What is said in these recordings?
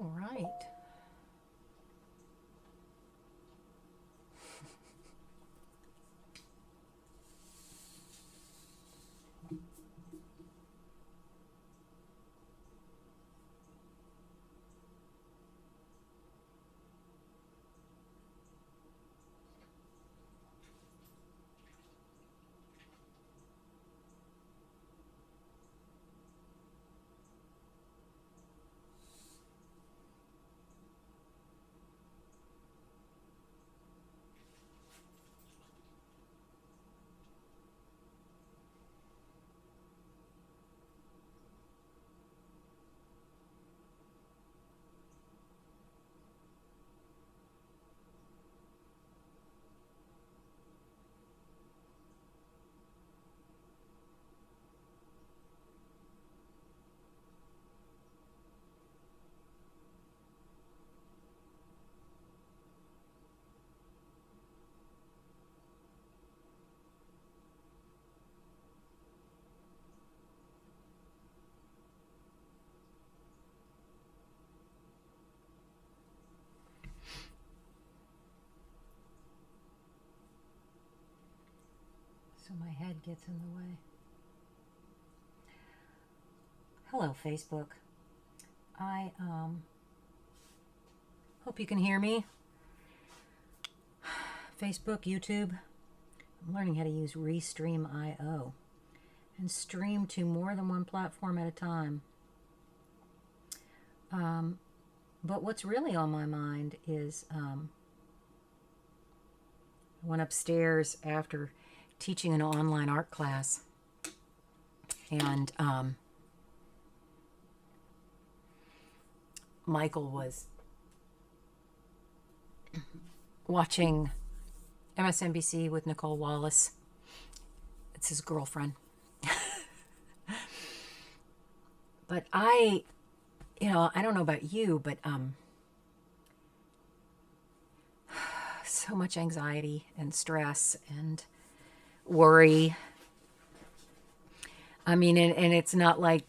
All right. So my head gets in the way. Hello, Facebook. I hope you can hear me. Facebook, YouTube. I'm learning how to use Restream.io and stream to more than one platform at a time. But what's really on my mind is I went upstairs after teaching an online art class, and Michael was watching MSNBC with Nicole Wallace. It's his girlfriend. But I don't know about you, but so much anxiety and stress and worry. I mean, and it's not like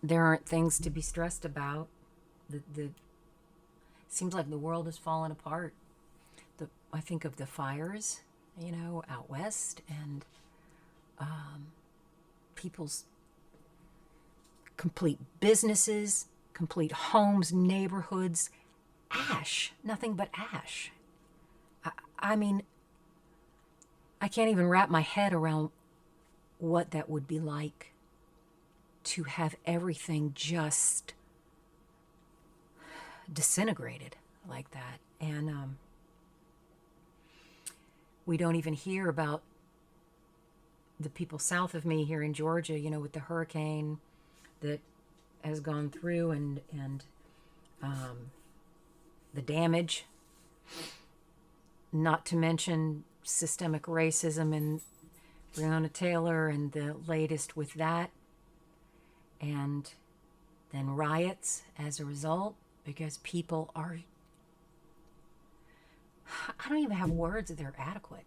there aren't things to be stressed about. The seems like the world is falling apart. I think of the fires, out west, and people's complete businesses, complete homes, neighborhoods, ash, nothing but ash. I mean, I can't even wrap my head around what that would be like to have everything just disintegrated like that. And we don't even hear about the people south of me here in Georgia, with the hurricane that has gone through, and the damage, not to mention systemic racism and Breonna Taylor and the latest with that, and then riots as a result, because people are, I don't even have words that are adequate.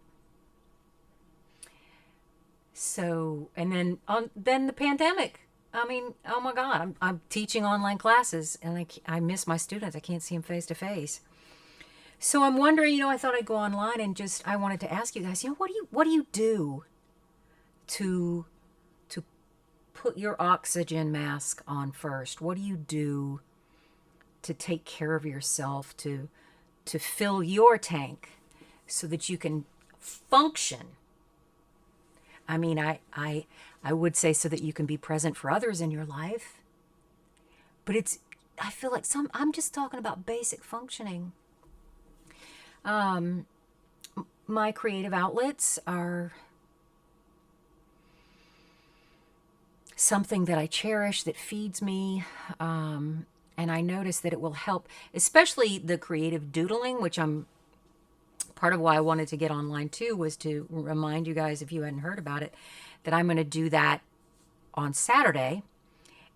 So, and then the pandemic. I mean, oh my God, I'm teaching online classes, and I miss my students. I can't see them face to face. So I'm wondering, I thought I'd go online and I wanted to ask you guys, what do you do to put your oxygen mask on first? What do you do to take care of yourself, to fill your tank so that you can function? I mean, I would say so that you can be present for others in your life. But I feel like I'm just talking about basic functioning. My creative outlets are something that I cherish, that feeds me. And I notice that it will help, especially the creative doodling, which part of why I wanted to get online too, was to remind you guys, if you hadn't heard about it, that I'm going to do that on Saturday,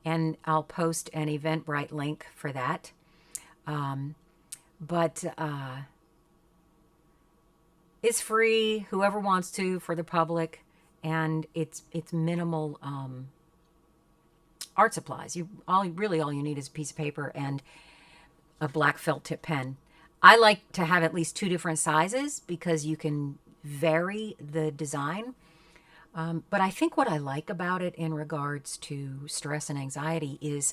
and I'll post an Eventbrite link for that. But it's free, whoever wants to, for the public, and it's minimal art supplies. All you need is a piece of paper and a black felt tip pen. I like to have at least two different sizes because you can vary the design. But I think what I like about it in regards to stress and anxiety is,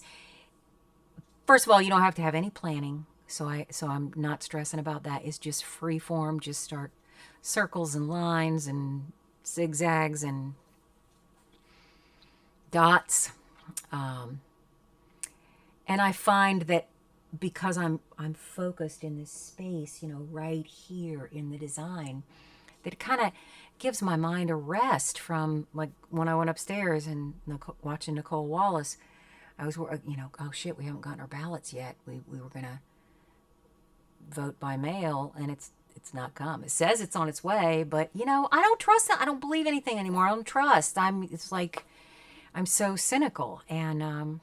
first of all, you don't have to have any planning. So I'm not stressing about that. It's just free form. Just start circles and lines and zigzags and dots. And I find that because I'm focused in this space, right here in the design, that it kind of gives my mind a rest from, like, when I went upstairs and watching Nicole Wallace, I was, oh shit, we haven't gotten our ballots yet. We were gonna vote by mail, and it's not come. It says it's on its way, but I don't trust that. I don't believe anything anymore. I don't trust. It's like I'm so cynical, and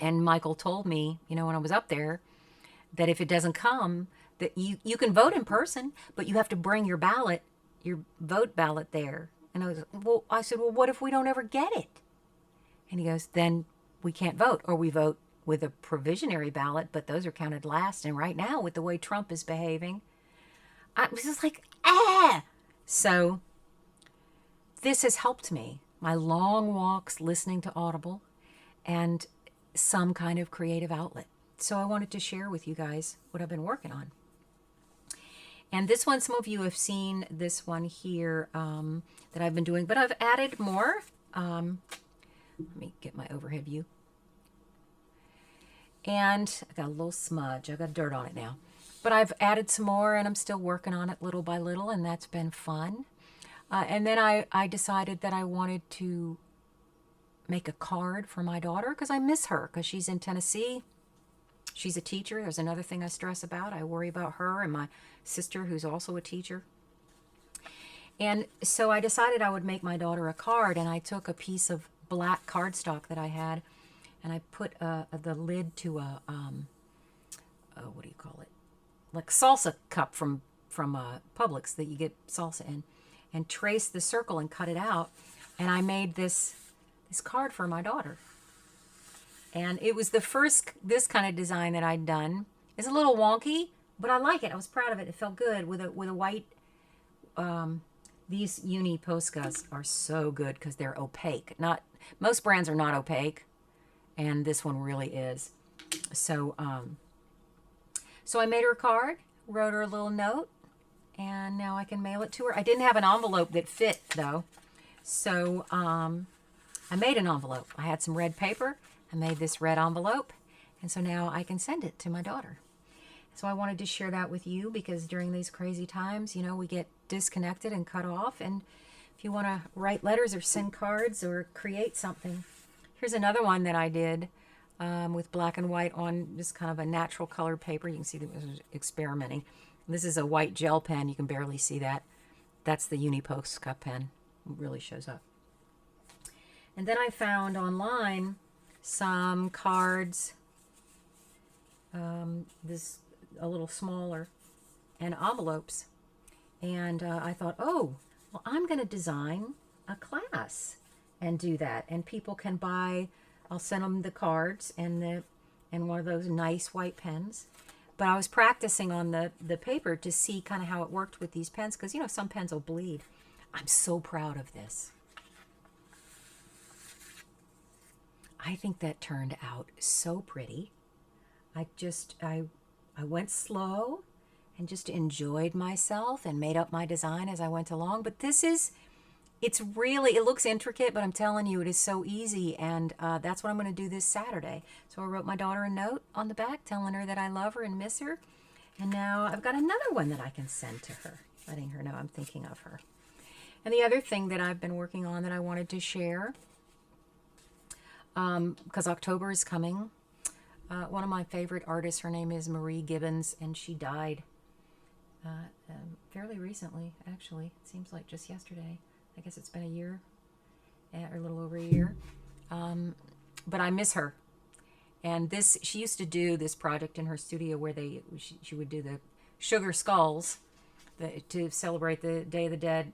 Michael told me, when I was up there, that if it doesn't come, that you can vote in person, but you have to bring your vote ballot there. And I said, well, what if we don't ever get it? And he goes, then we can't vote, or we vote with a provisionary ballot, but those are counted last. And right now, with the way Trump is behaving, I was just like, ah. So this has helped me. My long walks, listening to Audible, and some kind of creative outlet. So I wanted to share with you guys what I've been working on. And this one, some of you have seen this one here that I've been doing, but I've added more. Let me get my overhead view. And I got a little smudge. I got dirt on it now. But I've added some more, and I'm still working on it little by little, and that's been fun. And then I decided that I wanted to make a card for my daughter because I miss her, because she's in Tennessee. She's a teacher. There's another thing I stress about. I worry about her and my sister, who's also a teacher. And so I decided I would make my daughter a card, and I took a piece of black cardstock that I had, and I put the lid to a, what do you call it? Like salsa cup from Publix that you get salsa in, and traced the circle and cut it out. And I made this card for my daughter. And it was the first, this kind of design that I'd done. It's a little wonky, but I like it. I was proud of it. It felt good with a white, these Uni Poscas are so good because they're opaque. Most brands are not opaque, and this one really is. So I made her a card, wrote her a little note, and now I can mail it to her. I didn't have an envelope that fit, though. So I made an envelope. I had some red paper. I made this red envelope, and so now I can send it to my daughter. So I wanted to share that with you because during these crazy times, we get disconnected and cut off. And if you want to write letters or send cards or create something, here's another one that I did with black and white on just kind of a natural colored paper. You can see that I was experimenting. This is a white gel pen. You can barely see that. That's the Uni Posca pen. It really shows up. And then I found online some cards, a little smaller, and envelopes. And I thought, oh, well, I'm going to design a class and do that. And people can buy, I'll send them the cards and one of those nice white pens. But I was practicing on the paper to see kind of how it worked with these pens, because, some pens will bleed. I'm so proud of this. I think that turned out so pretty. I went slow and just enjoyed myself and made up my design as I went along. But it looks intricate, but I'm telling you, it is so easy. And that's what I'm going to do this Saturday. So I wrote my daughter a note on the back telling her that I love her and miss her. And now I've got another one that I can send to her, letting her know I'm thinking of her. And the other thing that I've been working on that I wanted to share, because October is coming. One of my favorite artists, her name is Marie Gibbons, and she died fairly recently, actually. It seems like just yesterday. I guess it's been a year, or a little over a year. But I miss her. And she used to do this project in her studio where she would do the sugar skulls to celebrate the Day of the Dead.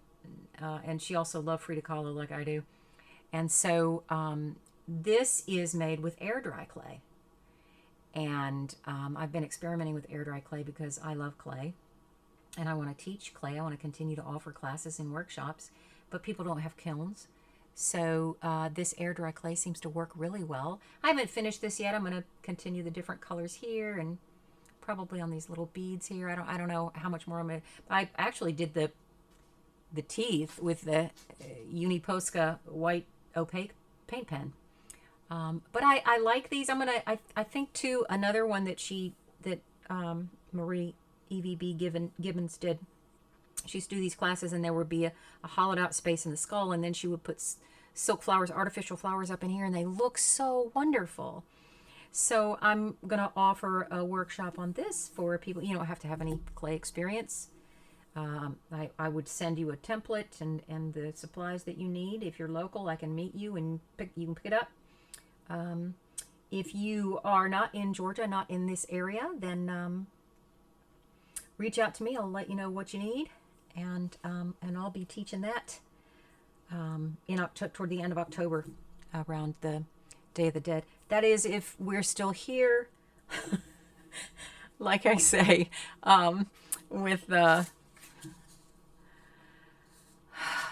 And she also loved Frida Kahlo like I do. And so this is made with air dry clay. And I've been experimenting with air dry clay because I love clay and I want to teach clay. I want to continue to offer classes and workshops, but people don't have kilns. So this air dry clay seems to work really well. I haven't finished this yet. I'm going to continue the different colors here and probably on these little beads here. I don't know how much more I'm going to. I actually did the teeth with the Uniposca white opaque paint pen. But I like these. I think too, another one that Marie EVB Gibbons did. She used to do these classes and there would be a hollowed out space in the skull, and then she would put silk flowers, artificial flowers up in here, and they look so wonderful. So I'm going to offer a workshop on this for people. You don't have to have any clay experience. I would send you a template and the supplies that you need. If you're local, I can meet you and you can pick it up. If you are not in Georgia, not in this area, then reach out to me. I'll let you know what you need, and I'll be teaching that in October, toward the end of October, around the Day of the Dead. That is, if we're still here. Like I say, with the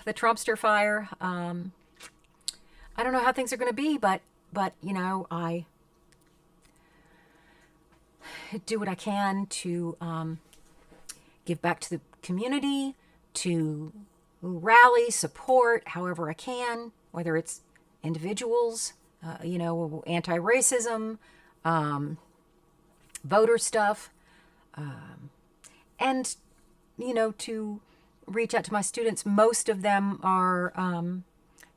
Trumpster fire, I don't know how things are going to be, but you know, I do what I can to give back to the community, to rally, support however I can, whether it's individuals, you know, anti-racism, voter stuff, and, you know, to reach out to my students. Most of them are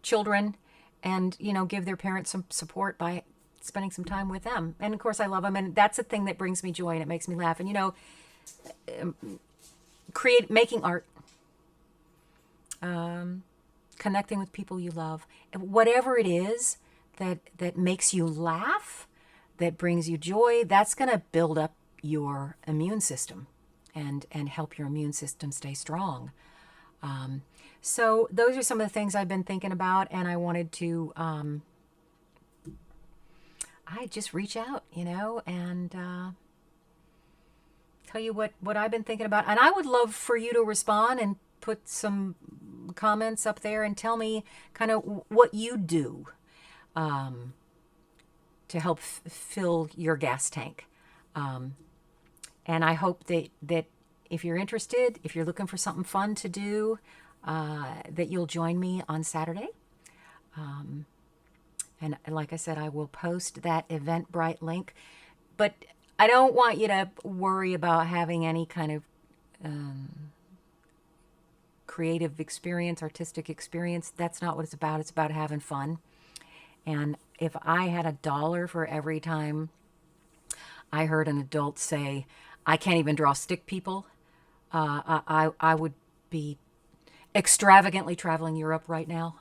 children, and, you know, give their parents some support by spending some time with them. And of course I love them, and that's a thing that brings me joy and it makes me laugh. And, you know, making art, connecting with people you love, whatever it is that makes you laugh, that brings you joy, that's going to build up your immune system and help your immune system stay strong. So those are some of the things I've been thinking about, and I wanted to I just reach out, you know, and tell you what I've been thinking about. And I would love for you to respond and put some comments up there and tell me kind of what you do to help fill your gas tank. And I hope that if you're interested, if you're looking for something fun to do, that you'll join me on Saturday. And like I said, I will post that Eventbrite link. But I don't want you to worry about having any kind of creative experience, artistic experience. That's not what it's about. It's about having fun. And if I had $1 for every time I heard an adult say, I can't even draw stick people, I would be extravagantly traveling Europe right now.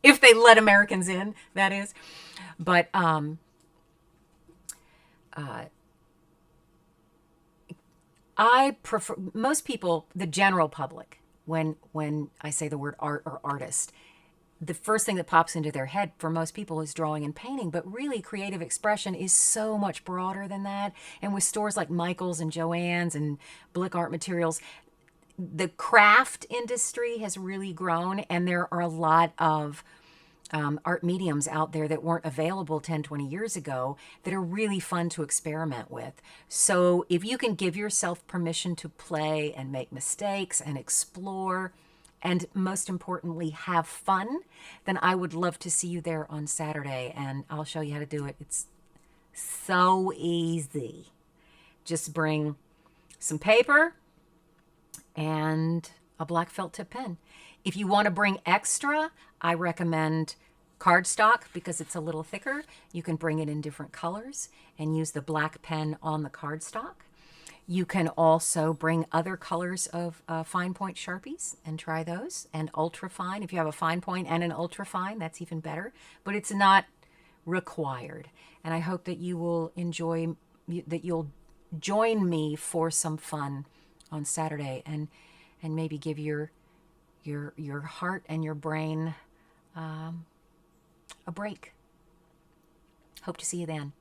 If they let Americans in, that is. But I prefer, most people, the general public, when I say the word art or artist, the first thing that pops into their head for most people is drawing and painting. But really, creative expression is so much broader than that. And with stores like Michael's and Joann's and Blick Art Materials, the craft industry has really grown, and there are a lot of art mediums out there that weren't available 10, 20 years ago that are really fun to experiment with. So if you can give yourself permission to play and make mistakes and explore, and most importantly, have fun, then I would love to see you there on Saturday, and I'll show you how to do it. It's so easy. Just bring some paper and a black felt tip pen. If you want to bring extra, I recommend cardstock because it's a little thicker. You can bring it in different colors and use the black pen on the cardstock. You can also bring other colors of fine point Sharpies and try those, and ultra fine. If you have a fine point and an ultra fine, that's even better, but it's not required. And I hope that you will enjoy, that you'll join me for some fun on Saturday, and maybe give your heart and your brain a break. Hope to see you then.